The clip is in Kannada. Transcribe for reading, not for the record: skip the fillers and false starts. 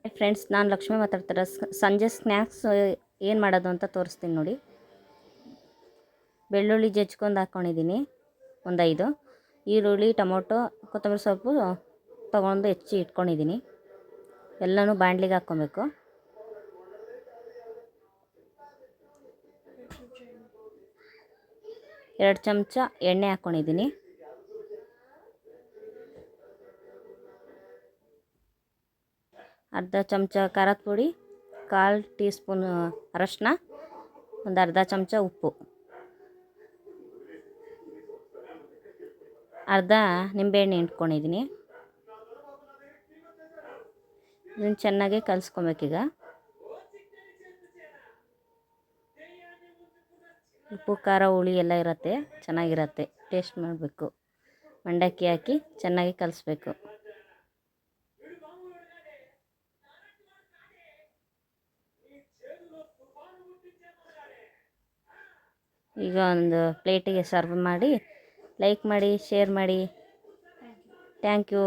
ಫ್ರೆಂಡ್ಸ್, ನಾನು ಲಕ್ಷ್ಮಿ ಮಾತಾಡ್ತಾರೆ. ಸಂಜೆ ಸ್ನ್ಯಾಕ್ಸ್ ಏನು ಮಾಡೋದು ಅಂತ ತೋರಿಸ್ತೀನಿ ನೋಡಿ. ಬೆಳ್ಳುಳ್ಳಿ ಜಜ್ಕೊಂಡು ಹಾಕ್ಕೊಂಡಿದ್ದೀನಿ ಒಂದು 5, ಈರುಳ್ಳಿ, ಟೊಮೊಟೊ, ಕೊತ್ತಂಬರಿ ಸೊಪ್ಪು ತೊಗೊಂಡು ಹೆಚ್ಚಿ ಇಟ್ಕೊಂಡಿದ್ದೀನಿ. ಎಲ್ಲನೂ ಬಾಣಲಿಗೆ ಹಾಕ್ಕೊಬೇಕು. ಎರಡು ಚಮಚ ಎಣ್ಣೆ ಹಾಕ್ಕೊಂಡಿದ್ದೀನಿ. ಅರ್ಧ ಚಮಚ ಖಾರದ ಪುಡಿ, 1/4 ಟೀ ಸ್ಪೂನ್ ಅರಶಿನ, ಒಂದು ಅರ್ಧ ಚಮಚ ಉಪ್ಪು, ಅರ್ಧ ನಿಂಬೆಹಣ್ಣು ಹಿಂಡ್ಕೊಂಡಿದ್ದೀನಿ. ಇದನ್ನು ಚೆನ್ನಾಗಿ ಕಲಿಸ್ಕೊಬೇಕೀಗ. ಉಪ್ಪು, ಖಾರ, ಹುಳಿ ಎಲ್ಲ ಇರುತ್ತೆ, ಚೆನ್ನಾಗಿರುತ್ತೆ. ಟೇಸ್ಟ್ ಮಾಡಬೇಕು. ಮಂಡಕ್ಕಿ ಹಾಕಿ ಚೆನ್ನಾಗಿ ಕಲಿಸ್ಬೇಕು. ಈಗ ಒಂದು ಪ್ಲೇಟಿಗೆ ಸರ್ವ್ ಮಾಡಿ. ಲೈಕ್ ಮಾಡಿ, ಶೇರ್ ಮಾಡಿ. Thank you.